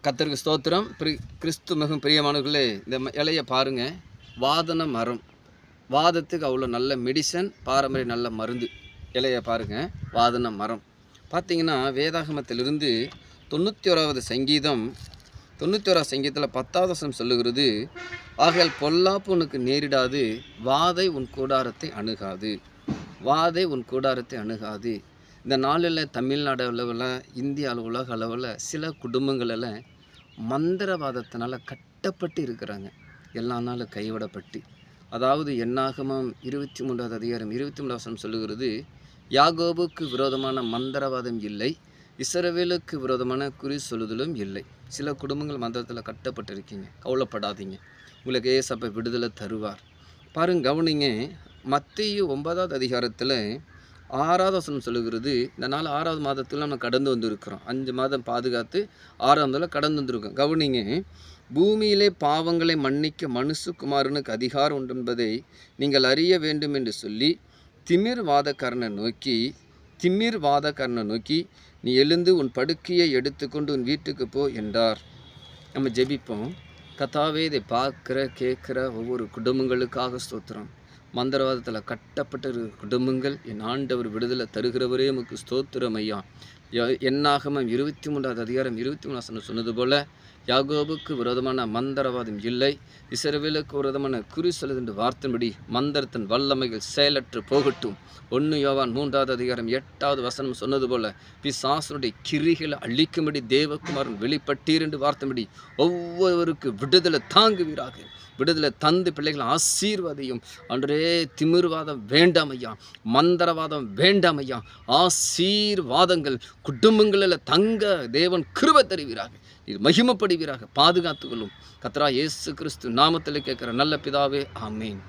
கர்த்தருக்கு ஸ்தோத்திரம். கிறிஸ்து மிகவும் பிரியமானவர்களே, இந்த இலையை பாருங்கள். வாதன மரம், வாதத்துக்கு அவ்வளோ நல்ல மெடிசன், பாரம்பரிய நல்ல மருந்து. இலையை பாருங்கள், வாதன மரம். பார்த்திங்கன்னா வேதாகமத்திலிருந்து 91வது சங்கீதம் 91வது சங்கீதத்தில் 10வது வசனம் சொல்லுகிறது, ஆகையால் பொல்லாப்பு உனக்கு நேரிடாது, வாதை உன் கூடாரத்தை அணுகாது. வாதை உன் கூடாரத்தை அணுகாது. இந்த நாளில் தமிழ்நாடு அளவில், இந்திய உலக அளவில் சில குடும்பங்களில் மந்திரவாதத்தினால் கட்டப்பட்டு இருக்கிறாங்க. எல்லா நாளும் கைவிடப்பட்டு. அதாவது என்னாகமம் 23வது அதிகாரம் 23வது வசனம் சொல்லுகிறது, யாக்கோபுக்கு விரோதமான மந்திரவாதம் இல்லை, இஸ்ரவேலுக்கு விரோதமான குறி சொல்லுதலும் இல்லை. சில குடும்பங்கள் மந்திரத்தில் கட்டப்பட்டு இருக்கீங்க, கவலைப்படாதீங்க, உங்களுக்கு ஏசப்பா விடுதலை தருவார். பாருங்க, கவனிங்க. மத்தேயு 9வது அதிகாரத்தில் 6வது வசனம் சொல்லுகிறது, இந்த நாள் 6வது மாதத்தில் நம்ம கடந்து வந்திருக்கிறோம். 5 மாதம் பாதுகாத்து 6வது மாதத்தில் கடந்து வந்திருக்கோம். கவனிங்க, பூமியிலே பாவங்களை மன்னிக்க மனுஷகுமாரனுக்கு அதிகாரம் உண்டு என்பதை நீங்கள் அறிய வேண்டும் என்று சொல்லி திமிர்வாதக்காரனை நோக்கி நீ எழுந்து உன் படுக்கையை எடுத்துக்கொண்டு உன் வீட்டுக்கு போ என்றார். நம்ம ஜெபிப்போம். கர்த்தாவே, இதை பார்க்குற கேட்குற ஒவ்வொரு குடும்பங்களுக்காக ஸ்தோத்திரம். மந்திரவாதத்தில் கட்டப்பட்ட குடும்பங்கள், என் ஆண்டவர் விடுதலை தருகிறவரே உமக்கு ஸ்தோத்திரம் ஐயா. என்னாகமம் 23வது அதிகாரம் 23 வசனம் சொன்னது போல, யாக்கோபுக்கு விரோதமான மந்திரவாதம் இல்லை, இஸ்ரவேலுக்கு விரோதமான குறி சொல்லுது என்று வார்த்தையின்படி மந்திரத்தின் வல்லமைகள் செயலற்று போகட்டும். 1 யோவான் 3வது அதிகாரம் 8வது வசனம் சொன்னது போல, பிசாசனுடைய கிரிகளை அழிக்கும்படி தேவகுமாரன் வெளிப்பட்டீர் என்று வார்த்தையின்படி ஒவ்வொருவருக்கு விடுதலை தாங்குவீராக. விடுதலை தந்து பிள்ளைகள் ஆசீர்வாதையும். அன்றே திமிர்வாதம் வேண்டாம் ஐயா, மந்திரவாதம் வேண்டாம் ஐயா. ஆசீர்வாதங்கள் குடும்பங்களில் தங்க தேவன் கிருபை தருவீராக, இது மகிமைப்படுவீராக. பாதுகாத்துக்கொள்ளும் கர்த்தராகிய இயேசு கிறிஸ்து நாமத்தில் கேட்கிற நல்ல பிதாவே, ஆமேன்.